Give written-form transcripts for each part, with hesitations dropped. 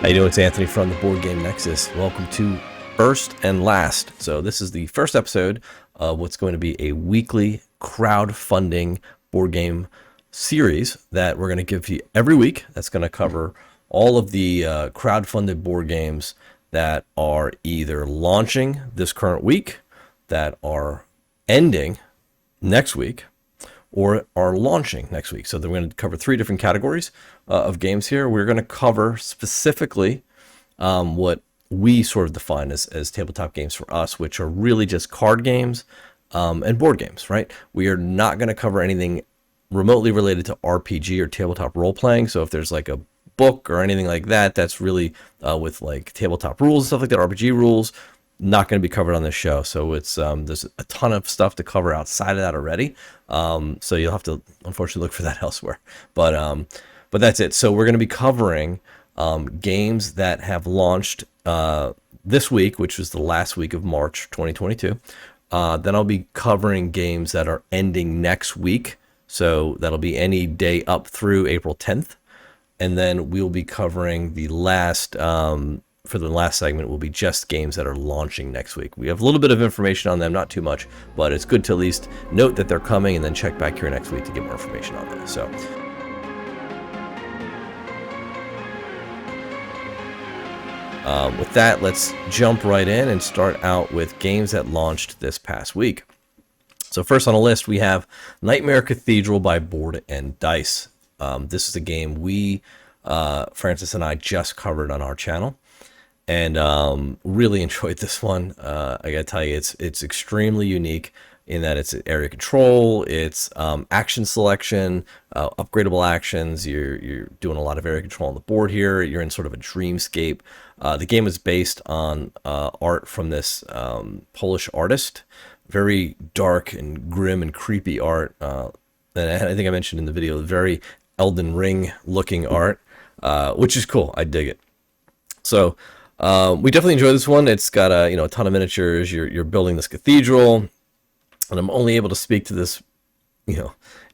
How you doing? It's Anthony from the Board Game Nexus. Welcome to First and Last. So this is the first episode of what's going to be a weekly crowdfunding board game series that we're going to give you every week. That's going to cover all of the crowdfunded board games that are either launching this current week, that are ending next week, or are launching next week. So we're going to cover three different categories of games here. We're going to cover specifically what we sort of define as tabletop games for us, which are really just card games and board games, right? We are not going to cover anything remotely related to RPG or tabletop role-playing. So if there's like a book or anything like that, that's really with like tabletop rules and stuff like that, RPG rules, not going to be covered on this show. So it's there's a ton of stuff to cover outside of that already. So you'll have to unfortunately look for that elsewhere. But that's it. So we're going to be covering games that have launched this week, which was the last week of March 2022. Then I'll be covering games that are ending next week. So that'll be any day up through April 10th. And then we'll be covering the last for the last segment will be just games that are launching next week. We have a little bit of information on them, not too much, but it's good to at least note that they're coming and then check back here next week to get more information on them. So with that, let's jump right in and start out with games that launched this past week. So first on the list, we have Nightmare Cathedral by Board and Dice. This is a game we, Francis and I, just covered on our channel. And really enjoyed this one. I gotta tell you, it's extremely unique in that it's area control, it's action selection, upgradable actions. You're doing a lot of area control on the board here. You're in sort of a dreamscape. The game is based on art from this Polish artist, very dark and grim and creepy art. And I think I mentioned in the video, very Elden Ring looking art, which is cool. I dig it. So. We definitely enjoy this one. It's got a ton of miniatures. You're building this cathedral, and I'm only able to speak to this,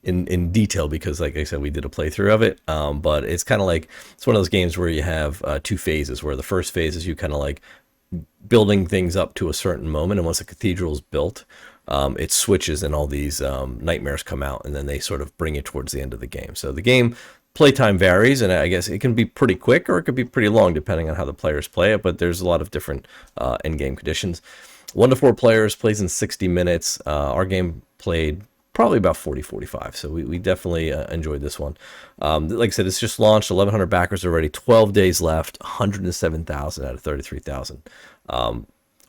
in detail because, like I said, we did a playthrough of it. But it's kind of like it's one of those games where you have two phases. Where the first phase is you kind of like building things up to a certain moment, and once the cathedral is built, it switches, and all these nightmares come out, and then they sort of bring you towards the end of the game. So the game. Playtime varies, and I guess it can be pretty quick or it could be pretty long depending on how the players play it, but there's a lot of different end-game conditions. 1 to 4 players, plays in 60 minutes. Our game played probably about 40-45, so we definitely enjoyed this one. Like I said, it's just launched, 1,100 backers already, 12 days left, 107,000 out of 33,000.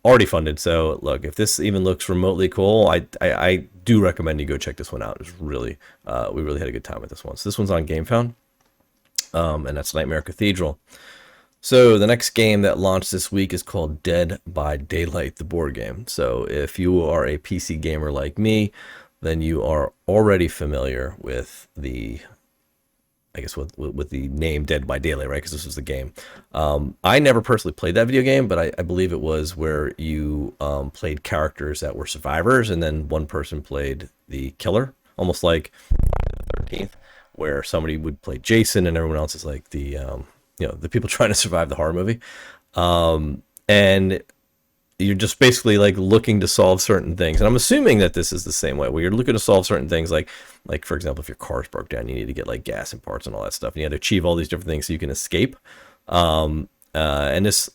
Already funded, so look, if this even looks remotely cool, I do recommend you go check this one out. It's really, we really had a good time with this one. So this one's on Gamefound, and that's Nightmare Cathedral. So the next game that launched this week is called Dead by Daylight, the board game. So if you are a PC gamer like me, then you are already familiar with the with the name Dead by Daylight, right? Because this was the game. I never personally played that video game, but I believe it was where you played characters that were survivors, and then one person played the killer, almost like 13th, where somebody would play Jason and everyone else is like the the people trying to survive the horror movie. And you're just basically like looking to solve certain things, and I'm assuming that this is the same way, where you're looking to solve certain things, like for example, if your car's broke down, you need to get like gas and parts and all that stuff, and you have to achieve all these different things so you can escape. And this,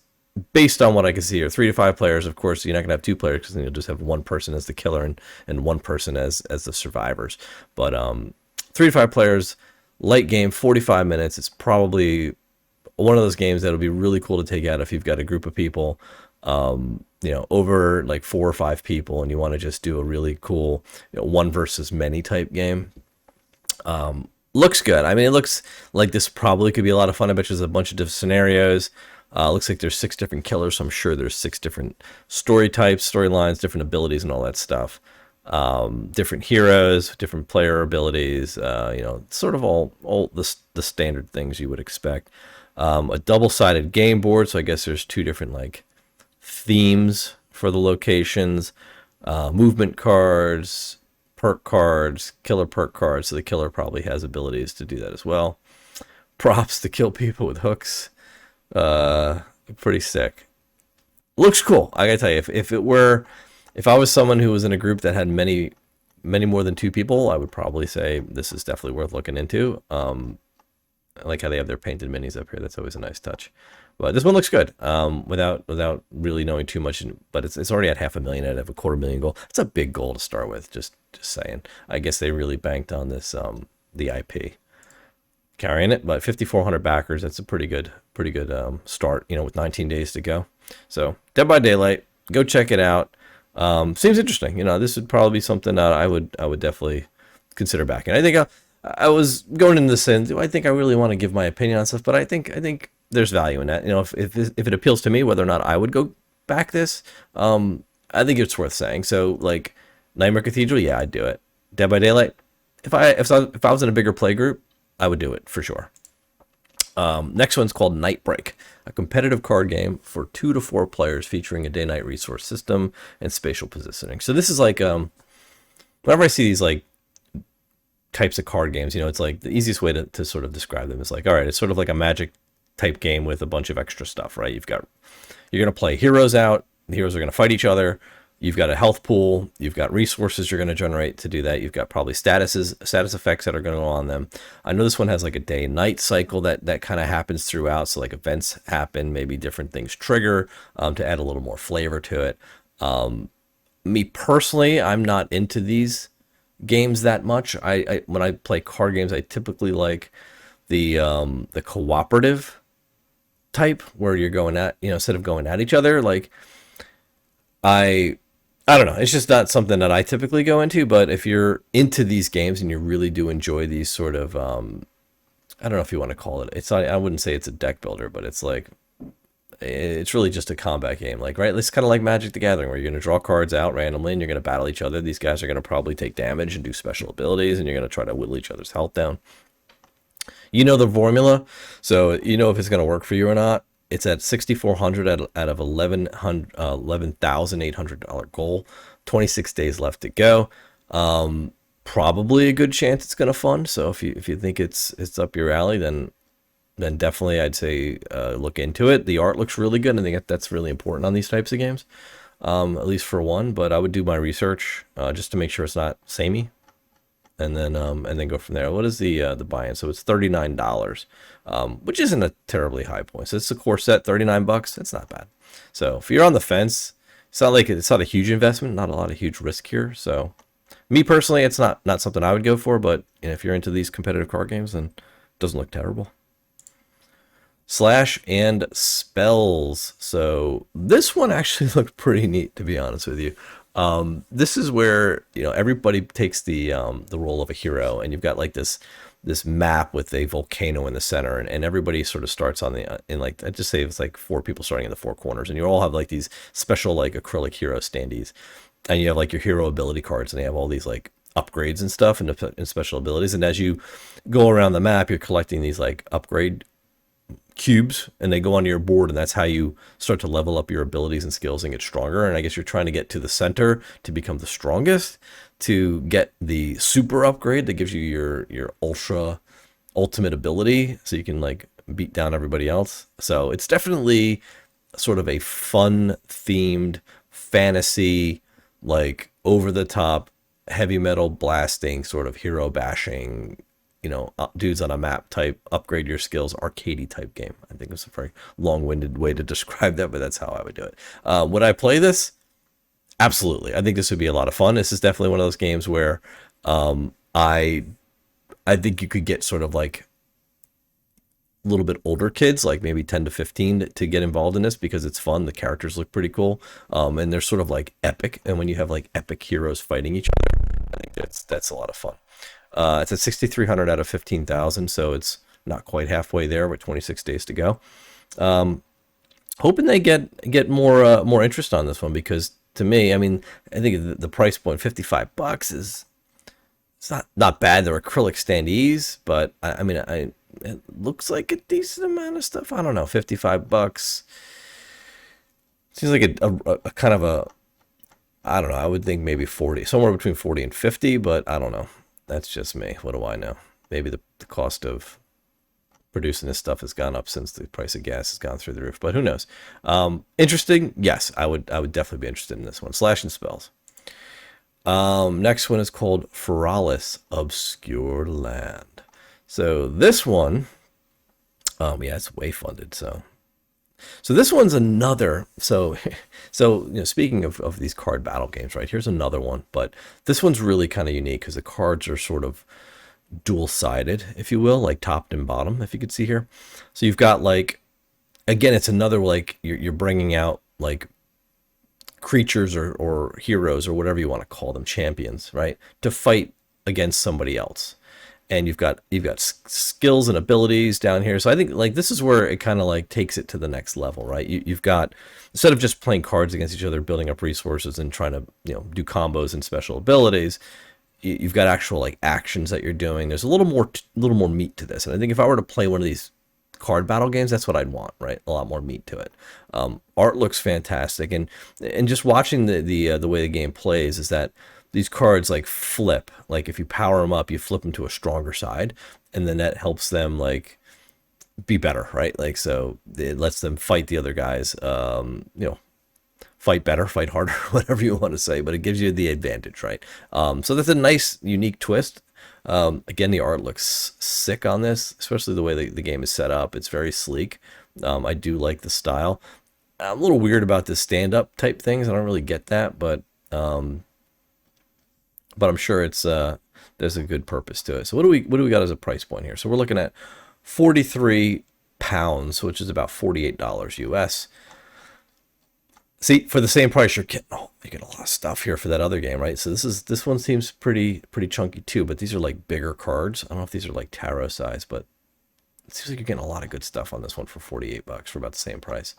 based on what I can see here, 3 to 5 players. Of course, you're not gonna have 2 players because then you'll just have one person as the killer and one person as the survivors. But 3 to 5 players, light game, 45 minutes. It's probably one of those games that'll be really cool to take out if you've got a group of people. Over like 4 or 5 people, and you want to just do a really cool, one versus many type game. Looks good. I mean, it looks like this probably could be a lot of fun. I bet there's a bunch of different scenarios. Looks like there's 6 different killers, so I'm sure there's 6 different story types, storylines, different abilities, and all that stuff. Different heroes, different player abilities. Sort of all the standard things you would expect. A double-sided game board, so I guess there's 2 different like themes for the locations, movement cards, perk cards, killer perk cards, so the killer probably has abilities to do that as well. Props to kill people with hooks. Uh, Pretty sick. Looks cool. I gotta tell you, if I was someone who was in a group that had many more than two people, I would probably say this is definitely worth looking into. I like how they have their painted minis up here. That's always a nice touch. But this one looks good. Without really knowing too much, but it's already at 500,000 out of a 250,000 goal. It's a big goal to start with. Just saying. I guess they really banked on this the IP carrying it, but 5,400 backers. That's a pretty good start. With 19 days to go. So Dead by Daylight, go check it out. Seems interesting. This would probably be something that I would definitely consider backing. I think I was going into this in. Do I think I really want to give my opinion on stuff? But I think there's value in that. If it appeals to me, whether or not I would go back this, I think it's worth saying. So like Nightmare Cathedral, yeah, I'd do it. Dead by Daylight, if I was in a bigger play group, I would do it for sure. Next one's called Nightbreak, a competitive card game for 2 to 4 players featuring a day-night resource system and spatial positioning. So this is like, whenever I see these like types of card games, it's like the easiest way to sort of describe them is like, all right, it's sort of like a Magic type game with a bunch of extra stuff, right? You're going to play heroes out. The heroes are going to fight each other. You've got a health pool. You've got resources you're going to generate to do that. You've got probably status effects that are going to go on them. I know this one has like a day and night cycle that kind of happens throughout. So like events happen, maybe different things trigger to add a little more flavor to it. Me personally, I'm not into these games that much. I when I play card games, I typically like the cooperative type where you're going at, instead of going at each other. Like I don't know. It's just not something that I typically go into. But if you're into these games and you really do enjoy these sort of, I don't know if you want to call it. It's not, I wouldn't say it's a deck builder, but it's really just a combat game. Like, right? It's kind of like Magic the Gathering, where you're going to draw cards out randomly and you're going to battle each other. These guys are going to probably take damage and do special abilities, and you're going to try to whittle each other's health down. You know the formula, so you know if it's going to work for you or not. It's at 6,400 out of $11,800 goal. 26 days left to go. Probably a good chance it's going to fund. So if you think it's up your alley, then definitely I'd say look into it. The art looks really good. I think that's really important on these types of games, at least for one. But I would do my research just to make sure it's not samey, and then go from there. What is the buy-in? So it's $39, which isn't a terribly high point. So it's a core set, $39. That's not bad. So if you're on the fence, it's not a huge investment, not a lot of huge risk here. So me personally, it's not something I would go for. But if you're into these competitive card games, then it doesn't look terrible. Slash and Spells. So this one actually looked pretty neat, to be honest with you. This is where everybody takes the role of a hero, and you've got like this map with a volcano in the center, and everybody sort of starts on in like, I just say it's like 4 people starting in the 4 corners, and you all have like these special like acrylic hero standees, and you have like your hero ability cards, and they have all these like upgrades and stuff and special abilities, and as you go around the map, you're collecting these like upgrade cubes, and they go onto your board, and that's how you start to level up your abilities and skills and get stronger. And I guess you're trying to get to the center to become the strongest, to get the super upgrade that gives you your ultimate ability, so you can like beat down everybody else. So it's definitely sort of a fun themed fantasy, like over the top heavy metal blasting sort of hero bashing, dudes on a map type, upgrade your skills, arcadey type game. I think it's a very long-winded way to describe that, but that's how I would do it. Would I play this? Absolutely. I think this would be a lot of fun. This is definitely one of those games where I think you could get sort of like a little bit older kids, like maybe 10 to 15, to get involved in this, because it's fun. The characters look pretty cool, and they're sort of like epic. And when you have like epic heroes fighting each other, I think that's a lot of fun. It's at 6,300 out of 15,000, so it's not quite halfway there with 26 days to go. Hoping they get more interest on this one, because to me, I mean, I think the price point, $55, it's not bad. They're acrylic standees, but I mean, it looks like a decent amount of stuff. I don't know, $55 seems like a kind of a, I don't know. I would think maybe 40, somewhere between 40 and 50, but I don't know. That's just me. What do I know? Maybe the cost of producing this stuff has gone up since the price of gas has gone through the roof. But who knows? Interesting. Yes, I would definitely be interested in this one. Slashing spells. Next one is called Feralis, Obscure Land. So this one, yeah, it's way funded. So this one's another. So speaking of these card battle games, right? Here's another one, but this one's really kind of unique because the cards are sort of dual-sided, if you will, like top and bottom, if you could see here. So you've got like, again, it's another like you're bringing out like creatures or heroes or whatever you want to call them, champions, right, to fight against somebody else. And you've got skills and abilities down here. So I think like this is where it kind of like takes it to the next level, right? You've got, instead of just playing cards against each other, building up resources and trying to do combos and special abilities, you've got actual like actions that you're doing. There's a little more meat to this. And I think if I were to play one of these card battle games, that's what I'd want, right? A lot more meat to it. Art looks fantastic, and just watching the way the game plays is that these cards like flip. Like if you power them up, you flip them to a stronger side, and then that helps them like be better, right? Like so it lets them fight the other guys. Fight better, fight harder, whatever you want to say, but it gives you the advantage, right? So that's a nice, unique twist. Again, the art looks sick on this, especially the way the game is set up. It's very sleek. I do like the style. I'm a little weird about the stand-up type things. I don't really get that, but I'm sure it's there's a good purpose to it. So what do we got as a price point here? So we're looking at £43, which is about $48 US. See, for the same price, you get a lot of stuff here for that other game, right? So this one seems pretty chunky too, but these are like bigger cards. I don't know if these are like tarot size, but it seems like you're getting a lot of good stuff on this one for $48 for about the same price.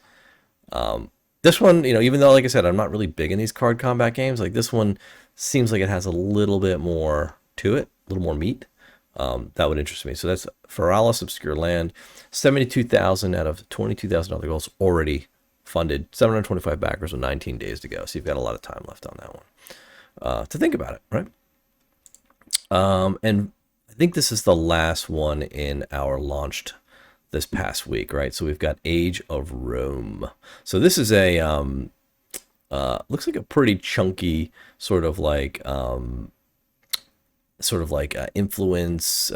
This one, even though, like I said, I'm not really big in these card combat games, like this one seems like it has a little bit more to it, a little more meat. That would interest me. So that's Feralis, Obscure Land, 72,000 out of 22,000 other goals already funded, 725 backers with 19 days to go. So you've got a lot of time left on that one to think about it, right? And I think this is the last one in our launched this past week, right? So we've got Age of Rome. So this is a looks like a pretty chunky sort of like influence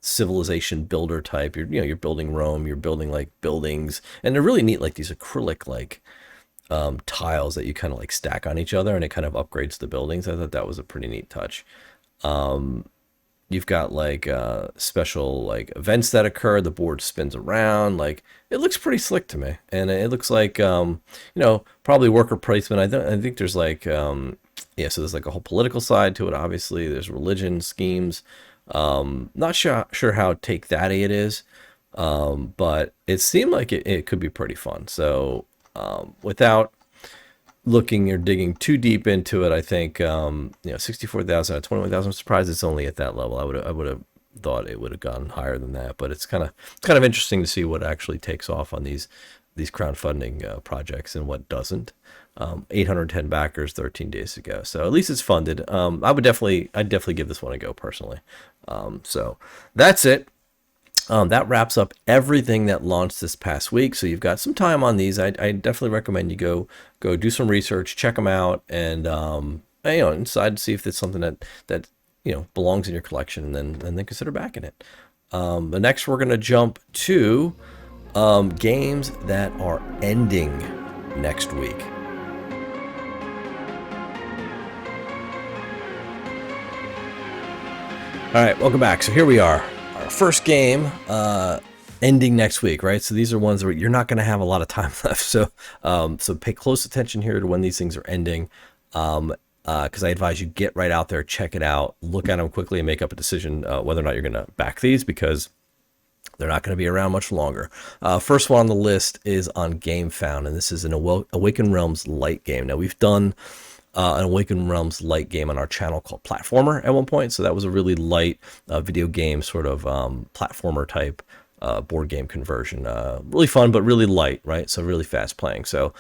civilization builder type. You're building Rome, you're building like buildings, and they're really neat, like these acrylic like tiles that you kind of like stack on each other, and it kind of upgrades the buildings. I thought that was a pretty neat touch. You've got like special like events that occur, the board spins around, like it looks pretty slick to me, and it looks like probably worker placement. I think there's like so there's like a whole political side to it. Obviously there's religion schemes. Not sure how take that it is, but it seemed like it could be pretty fun. So without looking or digging too deep into it, I think 64,000 out of 21,000. I'm surprised it's only at that level. I would have thought it would have gone higher than that, but it's kind of interesting to see what actually takes off on these crowdfunding projects and what doesn't. 810 backers, 13 days to go. So at least it's funded. I'd definitely give this one a go personally. So that's it. That wraps up everything that launched this past week. So you've got some time on these. I definitely recommend you go do some research, check them out, and decide to see if it's something that belongs in your collection, and then consider backing it. The next we're gonna jump to games that are ending next week. All right, welcome back. So here we are, our first game ending next week, right? So these are ones where you're not going to have a lot of time left. So so pay close attention here to when these things are ending, because I advise you get right out there, check it out, look at them quickly, and make up a decision whether or not you're going to back these, because they're not going to be around much longer. First one on the list is on Gamefound, and this is an Awakened Realms light game. Now, we've done an Awakened Realms light game on our channel called Platformer at one point, so that was a really light video game sort of platformer type board game conversion. Really fun, but really light, right? So really fast playing. So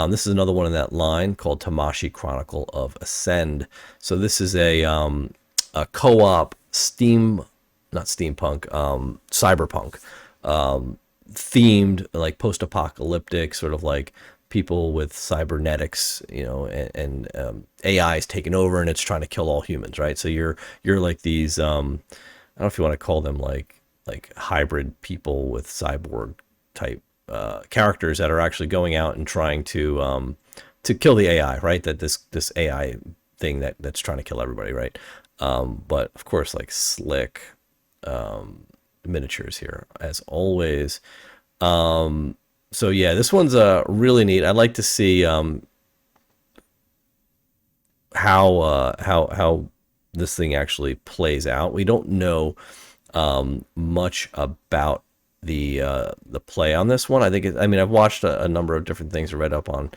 this is another one in that line called Tamashii Chronicle of Ascend. So this is a co-op Steam, not steampunk, cyberpunk, themed, like post-apocalyptic, sort of like people with cybernetics, and AI is taking over and it's trying to kill all humans, right? So you're like these, I don't know if you want to call them like hybrid people with cyborg type characters that are actually going out and trying to kill the AI, right? That this AI thing that's trying to kill everybody, right? But of course, like slick miniatures here as always. So yeah, this one's really neat. I'd like to see how this thing actually plays out. We don't know much about the play on this one. I think I've watched a number of different things, read up on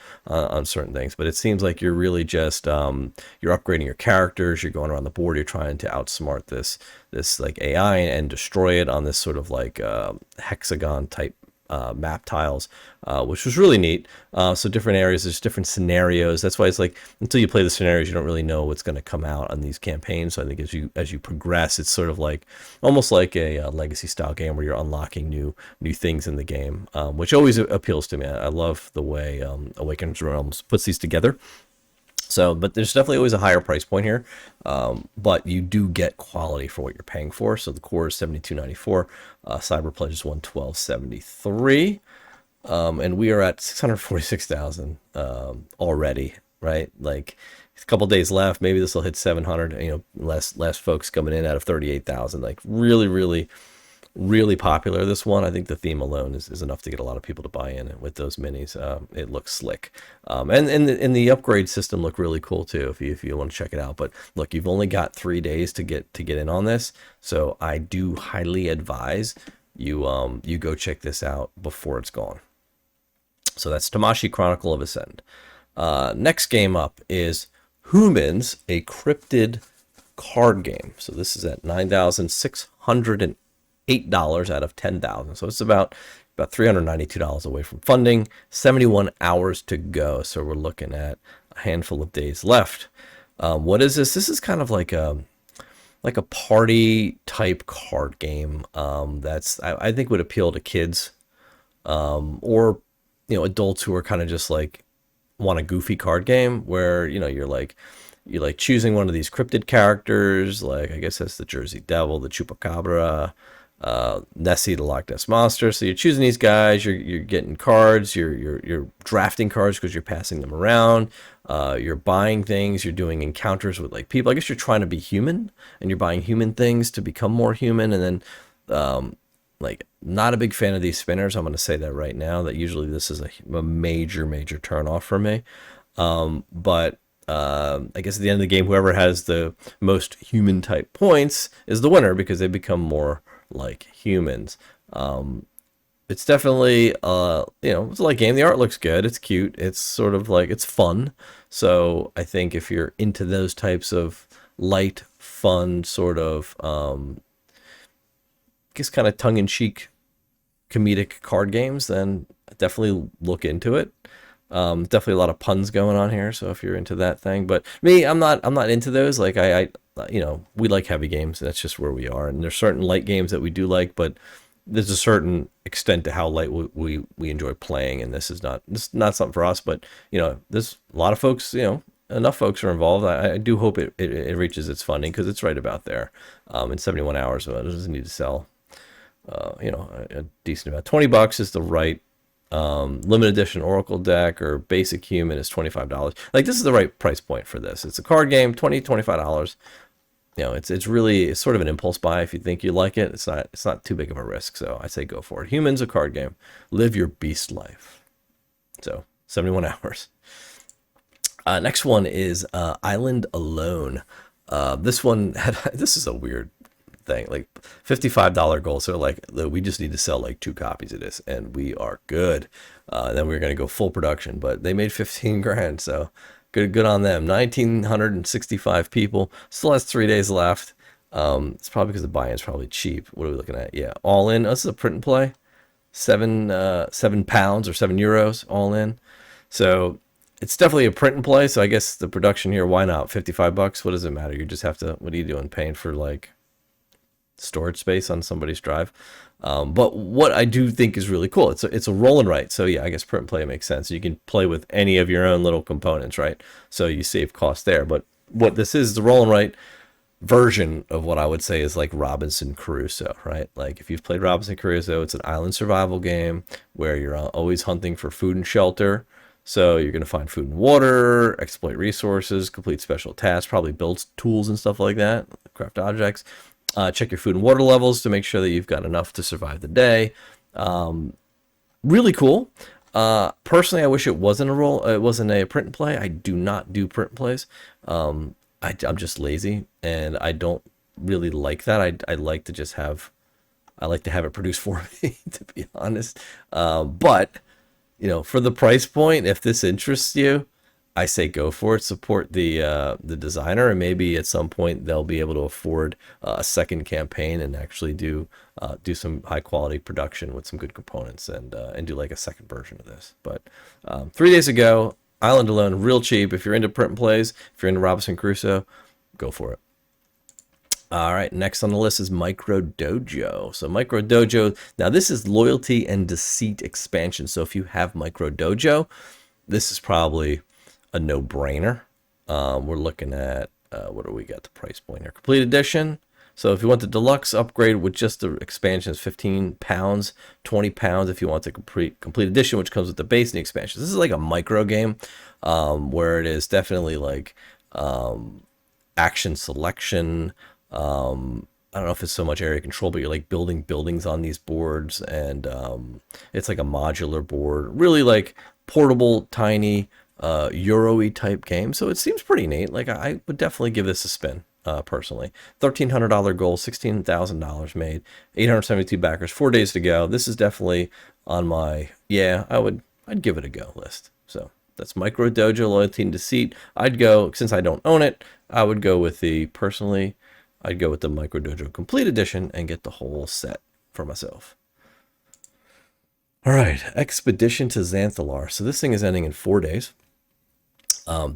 certain things, but it seems like you're really just you're upgrading your characters, you're going around the board, you're trying to outsmart this like AI and destroy it on this sort of like hexagon type map tiles, which was really neat. So different areas, there's different scenarios. That's why it's like until you play the scenarios, you don't really know what's going to come out on these campaigns. So I think as you progress, it's sort of like almost like a legacy style game where you're unlocking new things in the game, which always appeals to me. I love the way Awakened Realms puts these together. So, but there's definitely always a higher price point here, but you do get quality for what you're paying for. So the core is $72.94, Cyber Pledge is $112.73, and we are at 646,000 already, right? Like a couple days left, maybe this will hit 700. Less folks coming in out of 38,000. Like really popular, this one. I think the theme alone is enough to get a lot of people to buy in. And with those minis, it looks slick, and the upgrade system look really cool too if you want to check it out. But look, you've only got 3 days to get in on this, so I do highly advise you go check this out before it's gone. So that's Tamashii Chronicle of Ascend. Next game up is Hoomans, a Cryptid card game. So this is at $9,608 out of 10,000. So it's about $392 away from funding, 71 hours to go. So we're looking at a handful of days left. What is this? This is kind of like a party type card game that's I think would appeal to kids or adults who are kind of just like want a goofy card game where you're like choosing one of these cryptid characters, like I guess that's the Jersey Devil, the Chupacabra, Nessie, the Loch Ness Monster. So you're choosing these guys, you're getting cards, you're drafting cards because you're passing them around, you're buying things, you're doing encounters with like people. I guess you're trying to be human and you're buying human things to become more human. And then like not a big fan of these spinners. I'm going to say that right now, that usually this is a major turn off for me. But I guess at the end of the game, whoever has the most human type points is the winner because they become more like humans. It's definitely it's a light game. The art looks good, it's cute, it's sort of like it's fun. So I think if you're into those types of light fun sort of I guess kind of tongue-in-cheek comedic card games, then definitely look into it. Definitely a lot of puns going on here, so if you're into that thing. But me, I'm not into those. Like I we like heavy games. That's just where we are. And there's certain light games that we do like, but there's a certain extent to how light we enjoy playing, and this is not something for us. But there's a lot of folks. Enough folks are involved. I do hope it reaches its funding because it's right about there. In 71 hours, it doesn't need to sell. A decent amount. $20 is the right limited edition Oracle deck, or basic human is $25. Like, this is the right price point for this. It's a card game, $25. It's sort of an impulse buy. If you think you like it, it's not too big of a risk. So I say go for it. Humans, a card game. Live your beast life. So 71 hours. Next one is Island Alone. This one this is a weird thing, like $55 goal. So like, we just need to sell like 2 copies of this and we are good. Then we're going to go full production, but they made 15 grand. So good on them. 1,965 people, still has 3 days left. It's probably because the buy-in's probably cheap. What are we looking at? Yeah. All in. This is a print and play, 7 pounds or €7 all in. So it's definitely a print and play. So I guess the production here, why not $55? What does it matter? You just have to, what are you doing? Paying for like storage space on somebody's drive. But what I do think is really cool, it's a roll and write. So yeah, I guess print and play makes sense. You can play with any of your own little components, right? So you save cost there. But what this is the roll and write version of what I would say is like Robinson Crusoe, right? Like if you've played Robinson Crusoe, it's an island survival game where you're always hunting for food and shelter. So you're going to find food and water, exploit resources, complete special tasks, probably build tools and stuff like that, craft objects. Check your food and water levels to make sure that you've got enough to survive the day. Really cool. Personally, I wish it wasn't a print and play. I do not do print and plays. I'm just lazy, and I don't really like that. I like to just have it produced for me, to be honest. But for the price point, if this interests you, I say go for it. Support the designer, and maybe at some point they'll be able to afford a second campaign and actually do some high quality production with some good components and do like a second version of this. But 3 days ago, Island Alone, real cheap. If you're into print and plays, if you're into Robinson Crusoe, go for it. All right, next on the list is Micro Dojo. So Micro Dojo, now this is Loyalty and Deceit expansion. So if you have Micro Dojo, this is probably a no-brainer. We're looking at, what do we got the price point here? Complete edition. So if you want the deluxe upgrade with just the expansion, is £15, £20 if you want the complete edition, which comes with the base and the expansion. This is like a micro game, where it is definitely like action selection. I don't know if it's so much area control, but you're like building buildings on these boards, and it's like a modular board, really like portable, tiny, Euro-y type game. So it seems pretty neat. Like I would definitely give this a spin. Personally, $1,300 goal, $16,000 made, 872 backers, 4 days to go. This is definitely on my I'd give it a go list. So that's Micro Dojo, Loyalty and Deceit. I'd go, since I don't own it, I'd go with the Micro Dojo Complete Edition and get the whole set for myself. All right, Expedition to Zanthalar. So this thing is ending in 4 days.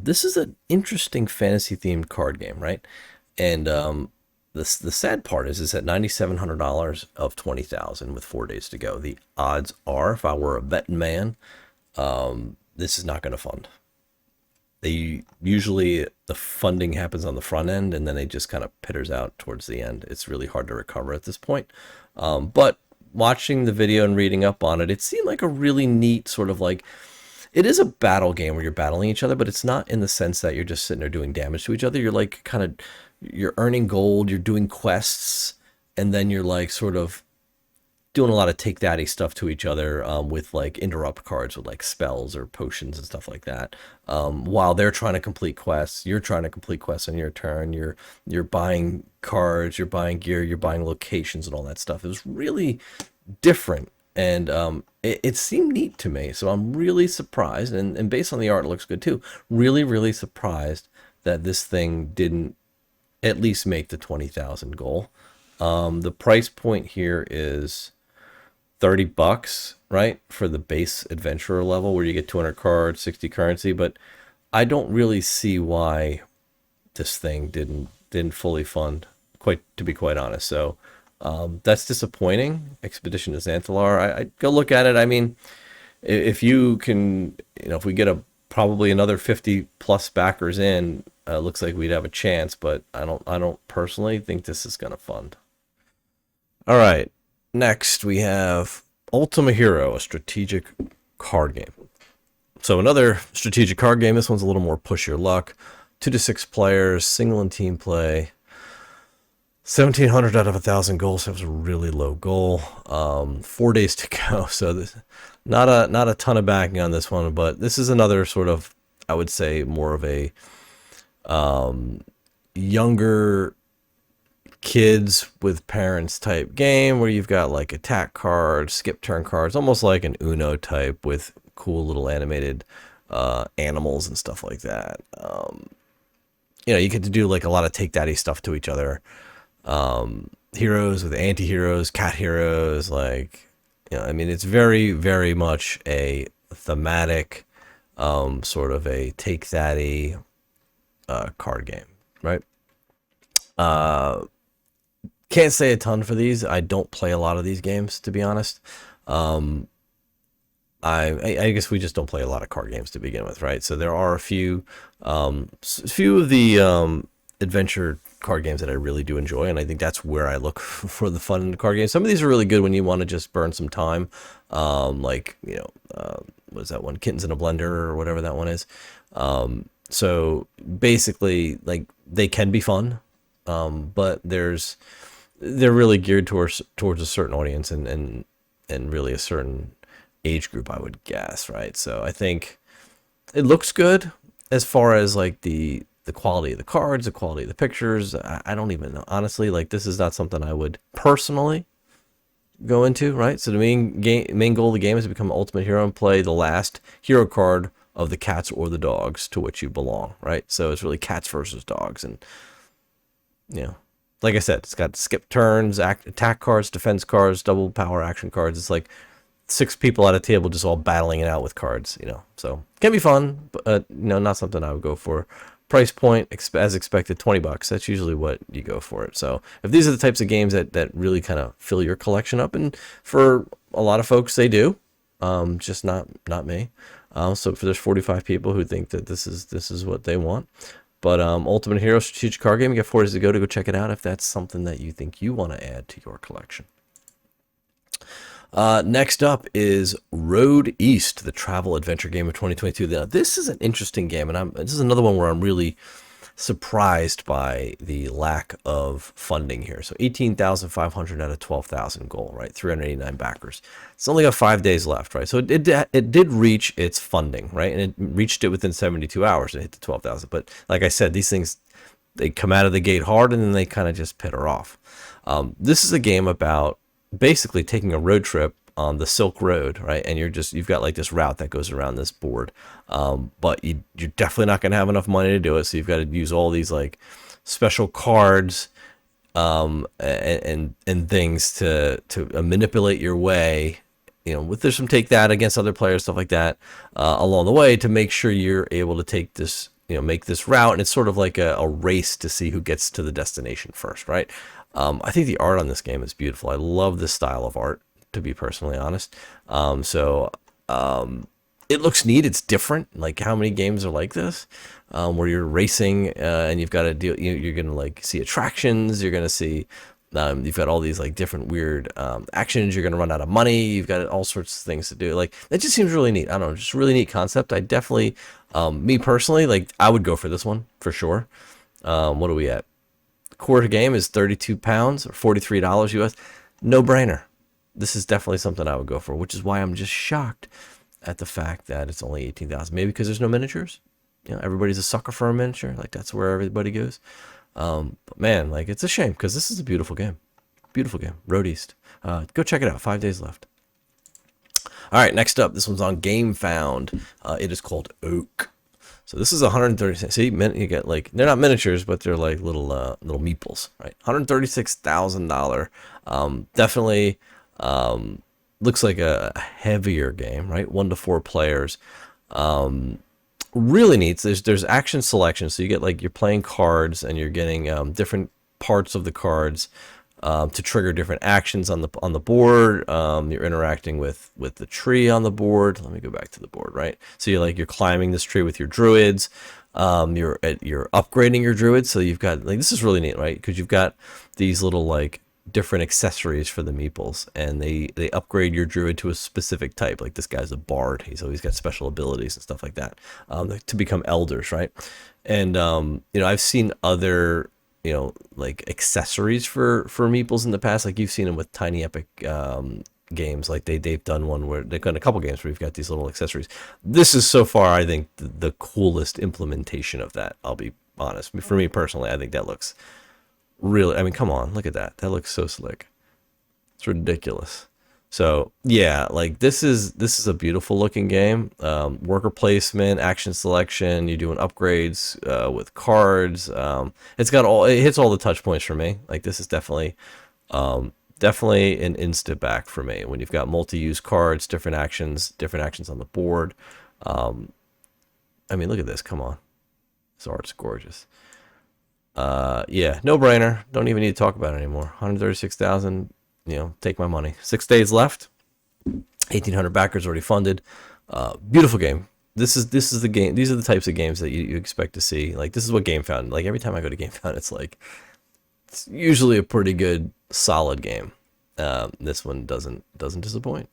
This is an interesting fantasy themed card game, right? And the sad part is at $9,700 of $20,000 with 4 days to go. The odds are, if I were a betting man, this is not going to fund. Usually the funding happens on the front end, and then it just kind of pitters out towards the end. It's really hard to recover at this point. But watching the video and reading up on it, it seemed like a really neat sort of like, it is a battle game where you're battling each other, but it's not in the sense that you're just sitting there doing damage to each other. You're like you're earning gold, you're doing quests, and then you're like sort of doing a lot of take daddy stuff to each other with like interrupt cards with like spells or potions and stuff like that. While they're trying to complete quests, you're trying to complete quests on your turn. You're buying cards, you're buying gear, you're buying locations and all that stuff. It was really different. And it seemed neat to me, so I'm really surprised, and based on the art, it looks good too. Really, really surprised that this thing didn't at least make the 20,000 goal. The price point here is $30, right, for the base adventurer level, where you get 200 cards, 60 currency. But I don't really see why this thing didn't fully fund, to be quite honest. So. That's disappointing. Expedition to Zanthalar. I'd go look at it. I mean, if you can, if we get probably another 50 plus backers in, looks like we'd have a chance. But I don't personally think this is gonna fund. All right, next we have Ultima Hero, a strategic card game. So another strategic card game. This one's a little more push your luck. 2 to 6 players, single and team play. 1,700 out of 1,000 goals. That was a really low goal. 4 days to go. So this, not a ton of backing on this one, but this is another sort of, I would say, more of a younger kids with parents type game where you've got like attack cards, skip turn cards, almost like an Uno type with cool little animated animals and stuff like that. You get to do like a lot of take daddy stuff to each other. Heroes with anti-heroes, cat heroes, like, I mean, it's very, very much a thematic, sort of a take thatty, card game, right? Can't say a ton for these. I don't play a lot of these games, to be honest. Um, I guess we just don't play a lot of card games to begin with, right? So there are a few of the adventure card games that I really do enjoy, and I think that's where I look for the fun in the card games. Some of these are really good when you want to just burn some time, like what is that one, Kittens in a Blender or whatever that one is. So basically, like, they can be fun, but they're really geared towards a certain audience and really a certain age group, I would guess, right? So I think it looks good as far as like the quality of the cards, the quality of the pictures. I don't even know, honestly. Like, this is not something I would personally go into, right? So the main goal of the game is to become an Ultimate Hero and play the last hero card of the cats or the dogs to which you belong, right? So it's really cats versus dogs, and like I said, it's got skip turns, attack cards, defense cards, double power action cards. It's like 6 people at a table just all battling it out with cards, So can be fun, but not something I would go for. Price point, as expected, $20. That's usually what you go for it. So if these are the types of games that really kind of fill your collection up, and for a lot of folks they do, just not me. So if there's 45 people who think that this is what they want. But Ultimate Hero strategic card game, you got 4 days to go check it out if that's something that you think you want to add to your collection. Next up is Road East, the travel adventure game of 2022. Now, this is an interesting game, and this is another one where I'm really surprised by the lack of funding here. So 18,500 out of 12,000 goal, right? 389 backers. It's only got 5 days left, right? So it did reach its funding, right? And it reached it within 72 hours to hit the 12,000. But like I said, these things, they come out of the gate hard and then they kind of just peter off. This is a game about basically taking a road trip on the Silk Road, right? And you've got like this route that goes around this board, but you're definitely not going to have enough money to do it. So you've got to use all these like special cards and things to manipulate your way. There's some take that against other players, stuff like that, along the way to make sure you're able to take this, make this route. And it's sort of like a race to see who gets to the destination first, right? I think the art on this game is beautiful. I love this style of art, to be personally honest. It looks neat. It's different. Like, how many games are like this, where you're racing and you've got to deal. You're gonna like see attractions. You're gonna see. You've got all these like different weird actions. You're gonna run out of money. You've got all sorts of things to do. Like, it just seems really neat. I don't know, just a really neat concept. I definitely, me personally, like, I would go for this one for sure. What are we at? Core game is £32 or $43 US. No brainer. This is definitely something I would go for, which is why I'm just shocked at the fact that it's only 18,000. Maybe because there's no miniatures. Everybody's a sucker for a miniature. Like, that's where everybody goes. But man, like, it's a shame because this is a beautiful game. Beautiful game. Road East. Go check it out. 5 days left. All right, next up, this one's on GameFound. It is called Oak. So this is 130. See, you get like, they're not miniatures, but they're like little meeples, right? $136,000. Definitely looks like a heavier game, right? 1 to 4 players. Really neat. There's action selection, so you get like, you're playing cards and you're getting different parts of the cards to trigger different actions on the board. You're interacting with the tree on the board. Let me go back to the board, right? So you're climbing this tree with your druids. You're upgrading your druids. So you've got, like, this is really neat, right? Because you've got these little like different accessories for the meeples, and they upgrade your druid to a specific type. Like, this guy's a bard. He's always got special abilities and stuff like that, to become elders, right? And I've seen other like accessories for meeples in the past. Like, you've seen them with Tiny Epic games. Like, they've done one where they've done a couple games where you've got these little accessories. This is so far, I think, the coolest implementation of that. I'll be honest. For me personally, I think that looks really, I mean, come on, look at that. That looks so slick. It's ridiculous. So yeah, like, this is a beautiful looking game. Worker placement, action selection, you're doing upgrades with cards. It hits all the touch points for me. Like, this is definitely an insta back for me when you've got multi-use cards, different actions on the board. I mean, look at this. Come on, this art's gorgeous. Yeah, no brainer. Don't even need to talk about it anymore. 136,000. Take my money. 6 days left. 1,800 backers already funded. Beautiful game. This is the game. These are the types of games that you expect to see. Like, this is what GameFound. Like, every time I go to GameFound, it's usually a pretty good, solid game. This one doesn't disappoint.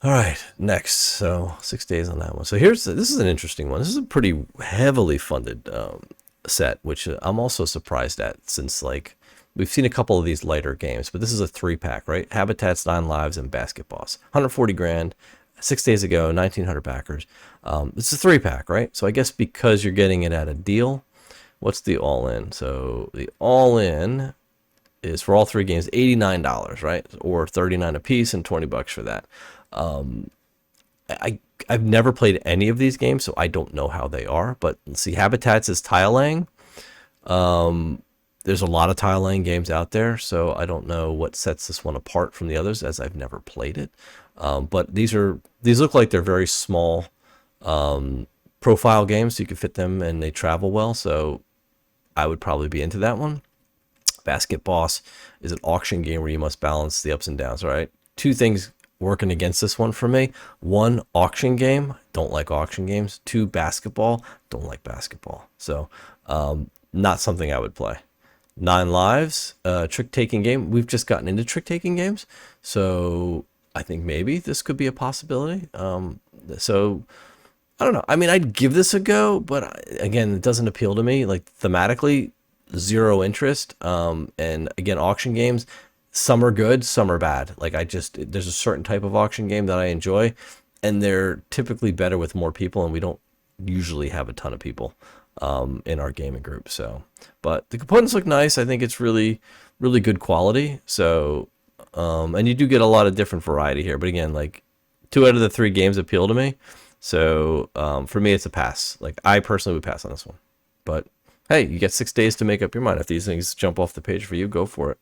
All right, next. So 6 days on that one. So this is an interesting one. This is a pretty heavily funded set, which I'm also surprised at, since like we've seen a couple of these lighter games, but this is a 3-pack, right? Habitats, 9 Lives, and Basketboss. 140 grand. 6 days ago, 1,900 backers. It's a 3-pack, right? So I guess because you're getting it at a deal, what's the all-in? So the all-in is for all 3 games $89, right? Or $39 a piece and $20 for that. I've never played any of these games, so I don't know how they are. But let's see, Habitats is tile laying. There's a lot of tile laying games out there, so I don't know what sets this one apart from the others, as I've never played it. But these look like they're very small profile games, so you can fit them and they travel well. So I would probably be into that one. Basketboss is an auction game where you must balance the ups and downs. All right, 2 things working against this one for me. 1, auction game, don't like auction games. 2, basketball, don't like basketball. So not something I would play. 9 Lives, trick-taking game. We've just gotten into trick-taking games, so I think maybe this could be a possibility. So I don't know. I mean, I'd give this a go, but again, it doesn't appeal to me. Like, thematically, zero interest. And again, auction games, some are good, some are bad. Like, there's a certain type of auction game that I enjoy, and they're typically better with more people, and we don't usually have a ton of people in our gaming group. So, but the components look nice. I think it's really, really good quality. So, and you do get a lot of different variety here. But again, like, 2 out of the 3 games appeal to me. So for me, it's a pass. Like, I personally would pass on this one. But hey, you get 6 days to make up your mind. If these things jump off the page for you, go for it.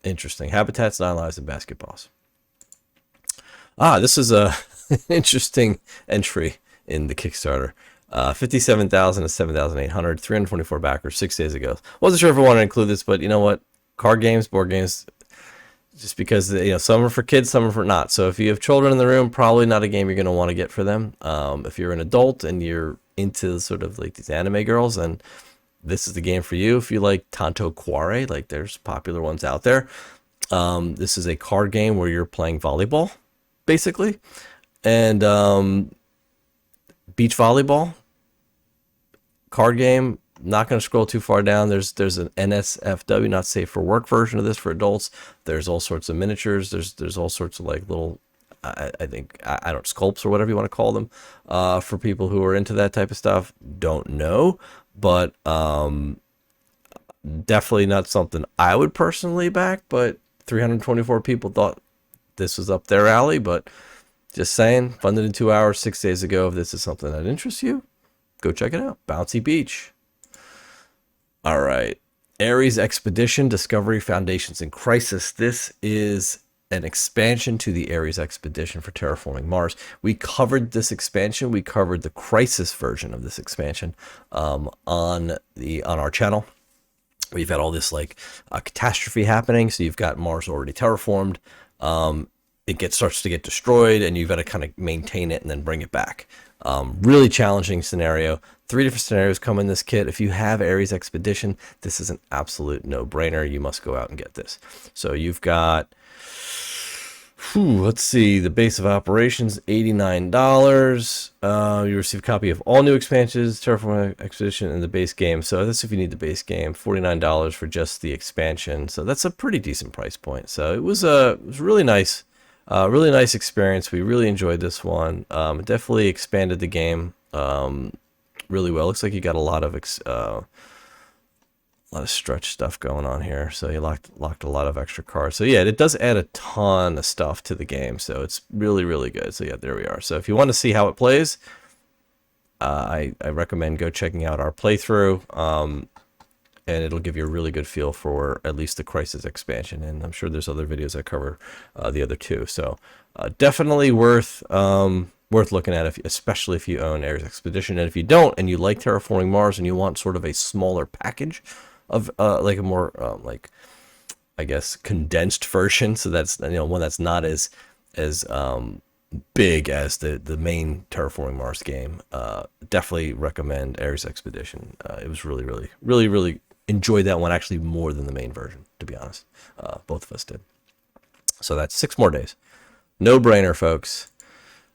Interesting. Habitats, 9 Lives, and Basketboss. This is a interesting entry in the Kickstarter. 57,000 to 7,800, 324 backers 6 days ago. Wasn't sure if I wanted to include this, but you know what? Card games, board games, just because some are for kids, some are for not. So if you have children in the room, probably not a game you're going to want to get for them. If you're an adult and you're into sort of like these anime girls, then this is the game for you. If you like Tanto Cuore, like, there's popular ones out there. This is a card game where you're playing volleyball, basically, and beach volleyball card game. Not going to scroll too far down. There's an NSFW, not safe for work, version of this for adults. There's all sorts of miniatures. There's all sorts of like little, I think, I don't, sculpts or whatever you want to call them, for people who are into that type of stuff. Don't know, but definitely not something I would personally back. But 324 people thought this was up their alley. But just saying, funded in 2 hours 6 days ago. If this is something that interests you, go check it out. Bouncy Beach. All right. Ares Expedition, Discovery, Foundations, and Crisis. This is an expansion to the Ares Expedition for Terraforming Mars. We covered this expansion. We covered the Crisis version of this expansion on our channel. We've had all this like catastrophe happening. So you've got Mars already terraformed. It starts to get destroyed, and you've got to kind of maintain it and then bring it back. Really challenging scenario. 3 different scenarios come in this kit. If you have Ares Expedition, this is an absolute no-brainer. You must go out and get this. So you've got, let's see, the base of operations, $89. You receive a copy of all new expansions, Terraforming Expedition, and the base game. So that's if you need the base game. $49 for just the expansion. So that's a pretty decent price point. So it was really nice. Really nice experience. We really enjoyed this one. It definitely expanded the game really well. Looks like you got a lot of stretch stuff going on here. So you locked a lot of extra cards. So yeah, it does add a ton of stuff to the game. So it's really, really good. So yeah, there we are. So if you want to see how it plays, I recommend go checking out our playthrough. And it'll give you a really good feel for at least the Crisis expansion. And I'm sure there's other videos that cover the other 2. So definitely worth worth looking at, especially if you own Ares Expedition. And if you don't, and you like Terraforming Mars, and you want sort of a smaller package of like a more like, I guess, condensed version, so that's, one that's not as big as the main Terraforming Mars game, definitely recommend Ares Expedition. It was really enjoyed that one, actually more than the main version, to be honest. Both of us did. So that's 6 more days. No brainer, folks.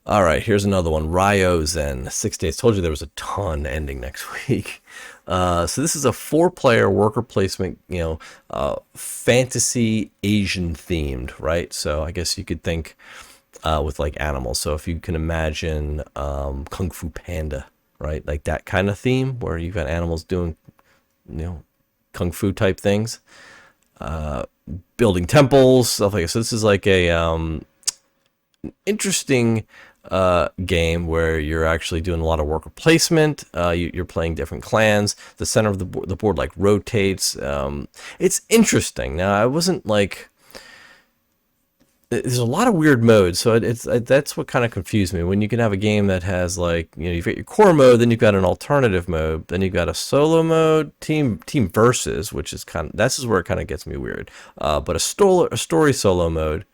All right, here's another one. Ryozen, 6 days. Told you there was a ton ending next week. So this is a 4-player worker placement, fantasy Asian themed, right? So I guess you could think with like animals. So if you can imagine Kung Fu Panda, right? Like that kind of theme where you've got animals doing, Kung Fu type things, building temples, stuff like that. So this is like a interesting game where you're actually doing a lot of worker placement. You're playing different clans. The center of the board like rotates. It's interesting. Now, I wasn't like, there's a lot of weird modes, so that's what kind of confused me. When you can have a game that has like, you've got your core mode, then you've got an alternative mode, then you've got a solo mode, team versus, which is this is where it kind of gets me weird. But a story solo mode,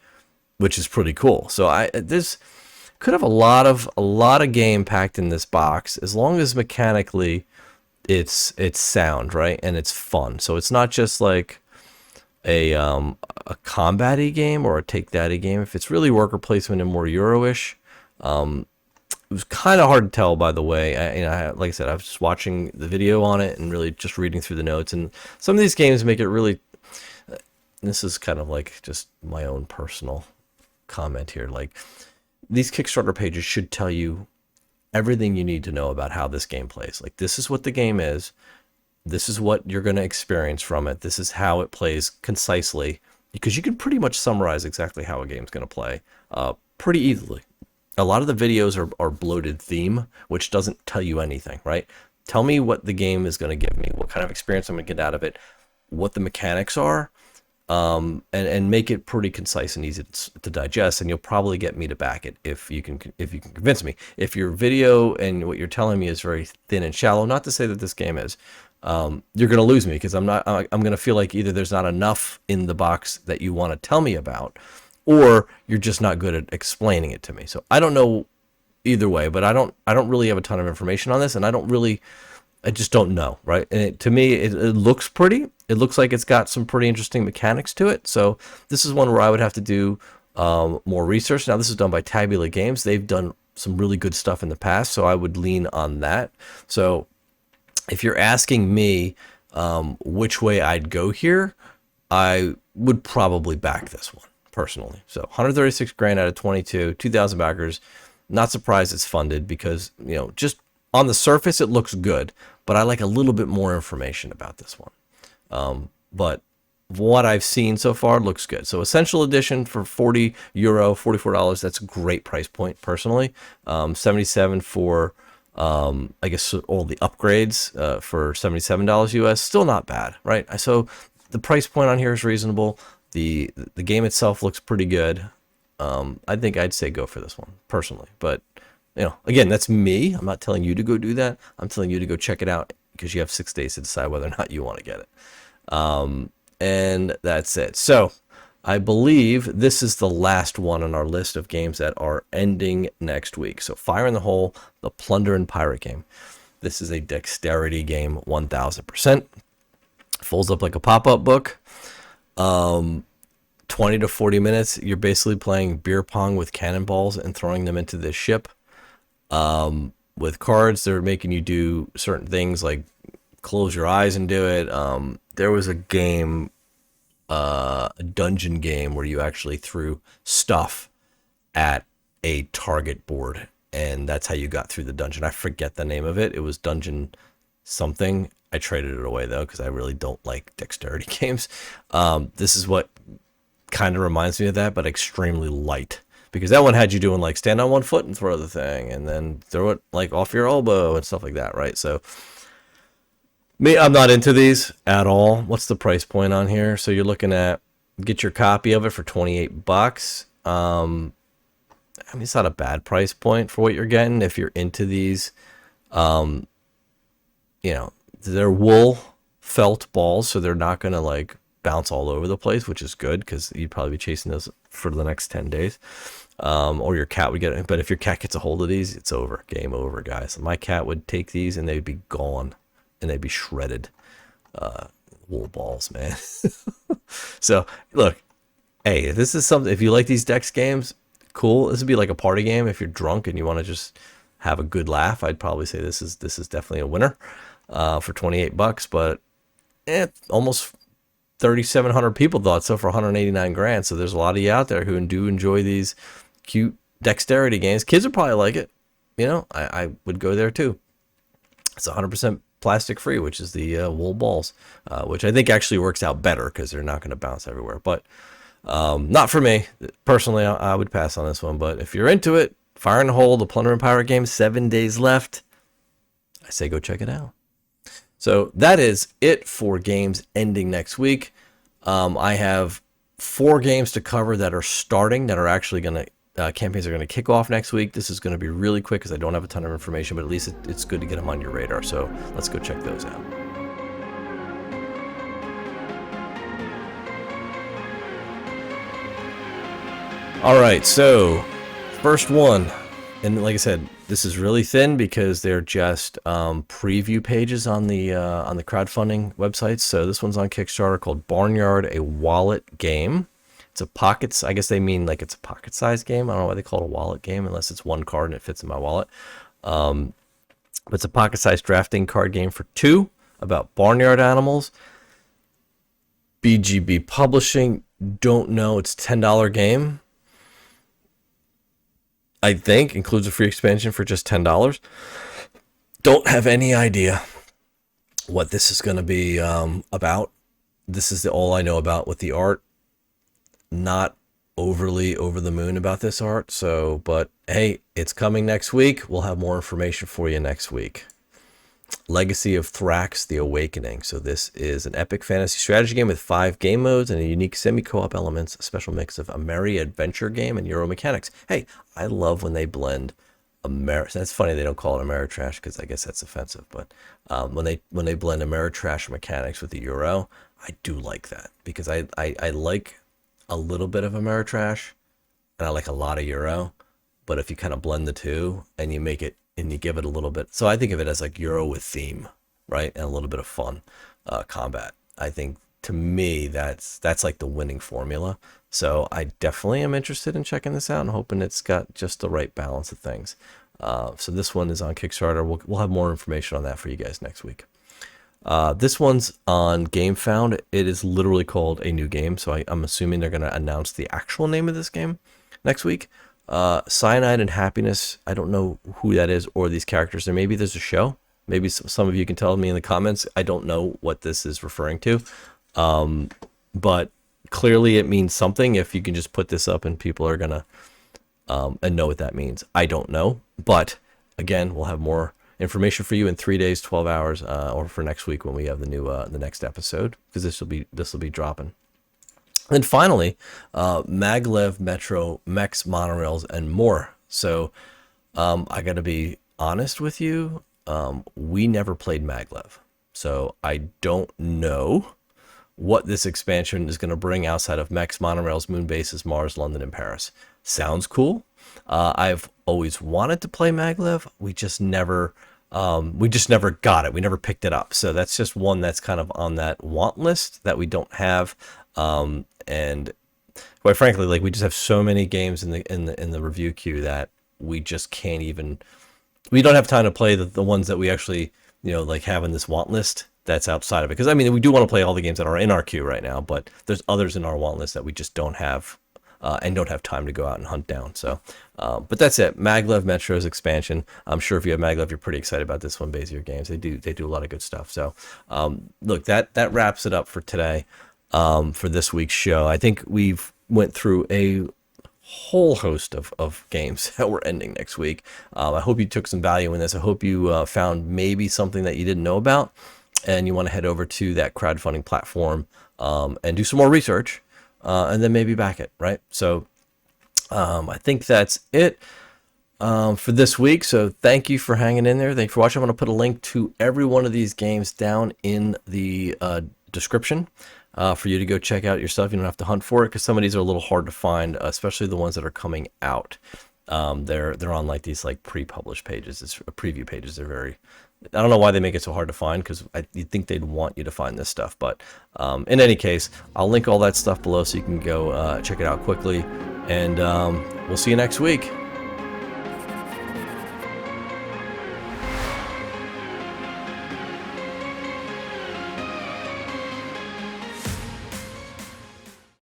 which is pretty cool. So this could have a lot of game packed in this box, as long as mechanically it's sound, right, and it's fun. So it's not just like a combat-y game or a take-that-y game. If it's really worker placement and more Euro-ish, it was kind of hard to tell, by the way. Like I said, I was just watching the video on it and really just reading through the notes. And some of these games make it really. This is kind of like just my own personal comment here. Like, these Kickstarter pages should tell you everything you need to know about how this game plays. Like, this is what the game is. This is what you're going to experience from it. This is how it plays concisely, because you can pretty much summarize exactly how a game's going to play pretty easily. A lot of the videos are bloated theme, which doesn't tell you anything, right? Tell me what the game is going to give me, what kind of experience I'm going to get out of it, what the mechanics are, and make it pretty concise and easy to digest, and you'll probably get me to back it if you can convince me. If your video and what you're telling me is very thin and shallow, not to say that this game is, you're going to lose me, because I'm going to feel like either there's not enough in the box that you want to tell me about, or you're just not good at explaining it to me. So I don't know either way, but I don't really have a ton of information on this, and I just don't know, right? And to me, it looks pretty. It looks like it's got some pretty interesting mechanics to it. So this is one where I would have to do more research. Now, this is done by Tabula Games. They've done some really good stuff in the past, so I would lean on that. So if you're asking me which way I'd go here, I would probably back this one personally. So 136 grand out of 22, 2,000 backers. Not surprised it's funded, because just on the surface it looks good, but I like a little bit more information about this one. But what I've seen so far looks good. So Essential Edition for €40, $44. That's a great price point personally. 77 for I guess all the upgrades for $77 US, still not bad, right? So the price point on here is reasonable. The game itself looks pretty good. I think I'd say go for this one personally, but again, that's me. I'm not telling you to go do that. I'm telling you to go check it out, because you have 6 days to decide whether or not you want to get it. And that's it. So I believe this is the last one on our list of games that are ending next week. So Fire in the Hole, the Plunder and Pirate game. This is a dexterity game, 1000%. Folds up like a pop-up book. 20 to 40 minutes, you're basically playing beer pong with cannonballs and throwing them into this ship. With cards, they're making you do certain things like close your eyes and do it. There was a game, a dungeon game, where you actually threw stuff at a target board, and that's how you got through the dungeon. I forget the name of it. It was Dungeon something. I traded it away though, because I really don't like dexterity games. This is what kind of reminds me of that, but extremely light, because that one had you doing like stand on one foot and throw the thing, and then throw it like off your elbow and stuff like that, right? So me, I'm not into these at all. What's the price point on here? So you're looking at, get your copy of it for $28. I mean, it's not a bad price point for what you're getting if you're into these. You know, they're wool felt balls, so they're not going to like bounce all over the place, which is good because you'd probably be chasing those for the next 10 days. Or your cat would get it. But if your cat gets a hold of these, it's over. Game over, guys. My cat would take these and they'd be gone and they'd be shredded. Wool balls, man. So, look, hey, this is something. If you like these Dex games, cool. This would be like a party game. If you're drunk and you want to just have a good laugh, I'd probably say this is definitely a winner for $28. But almost 3,700 people thought so for 189 grand. So there's a lot of you out there who do enjoy these cute dexterity games. Kids would probably like it. You know, I would go there too. It's 100% plastic free, which is the wool balls, which I think actually works out better because they're not going to bounce everywhere. But not for me personally. I would pass on this one. But if you're into it, Fire and Hole, the Plunder and Pirate game, 7 days left. I say go check it out. So that is it for games ending next week. I have 4 games to cover that are starting, that are actually going to, campaigns are going to kick off next week. This is going to be really quick because I don't have a ton of information, but at least it's good to get them on your radar. So let's go check those out. All right, so first one, and like I said, this is really thin because they're just preview pages on the crowdfunding websites. So this one's on Kickstarter called Barnyard, a wallet game. It's a pockets. I guess they mean like it's a pocket-sized game. I don't know why they call it a wallet game unless it's one card and it fits in my wallet. But it's a pocket-sized drafting card game for 2 about barnyard animals. BGB Publishing. Don't know. It's a $10 game. I think includes a free expansion for just $10. Don't have any idea what this is going to be about. This is all I know about with the art. Not overly over the moon about this art. So, but hey, it's coming next week. We'll have more information for you next week. Legacy of Thracks, The Awakening. So this is an epic fantasy strategy game with 5 game modes and a unique semi-co-op elements, a special mix of a merry adventure game and Euro mechanics. Hey, I love when they blend that's funny they don't call it Ameritrash because I guess that's offensive, but when they blend Ameritrash mechanics with the Euro, I do like that because I like a little bit of Ameritrash and I like a lot of Euro, but if you kind of blend the two and you make it and you give it a little bit, so I think of it as like Euro with theme, right, and a little bit of fun combat. I think to me that's like the winning formula. So I definitely am interested in checking this out and hoping it's got just the right balance of things. So this one is on Kickstarter. We'll have more information on that for you guys next week. This one's on Gamefound. It is literally called A New Game, so I'm assuming they're going to announce the actual name of this game next week. Cyanide and Happiness. I don't know who that is or these characters. Maybe there's a show. Maybe some of you can tell me in the comments. I don't know what this is referring to. But clearly it means something if you can just put this up and people are going to and know what that means. I don't know. But again, we'll have more information for you in 3 days, 12 hours, or for next week when we have the next episode, because this will be dropping. And finally, Maglev, Metro, Mex, monorails, and more. So I got to be honest with you. We never played Maglev, so I don't know what this expansion is going to bring outside of Mex, monorails, moon bases, Mars, London, and Paris. Sounds cool. I've always wanted to play Maglev. We just never got it. We never picked it up. So that's just one that's kind of on that want list that we don't have. And quite frankly, like we just have so many games in the review queue that we just can't even. We don't have time to play the ones that we actually like have in this want list. That's outside of it, because I mean we do want to play all the games that are in our queue right now, but there's others in our want list that we just don't have and don't have time to go out and hunt down. So but that's it. Maglev Metro's expansion. I'm sure if you have Maglev, you're pretty excited about this one. Bezier Games, they do a lot of good stuff. So look, that wraps it up for today, for this week's show. I think we've went through a whole host of games that we're ending next week. I hope you took some value in this. I hope you found maybe something that you didn't know about, and you want to head over to that crowdfunding platform and do some more research, and then maybe back it, right? So I think that's it for this week. So thank you for hanging in there. Thank you for watching. I'm going to put a link to every one of these games down in the description for you to go check out yourself. You don't have to hunt for it because some of these are a little hard to find, especially the ones that are coming out. They're on like these like pre-published pages. It's preview pages. They're very, I don't know why they make it so hard to find, because you'd think they'd want you to find this stuff. But in any case, I'll link all that stuff below so you can go check it out quickly. And we'll see you next week.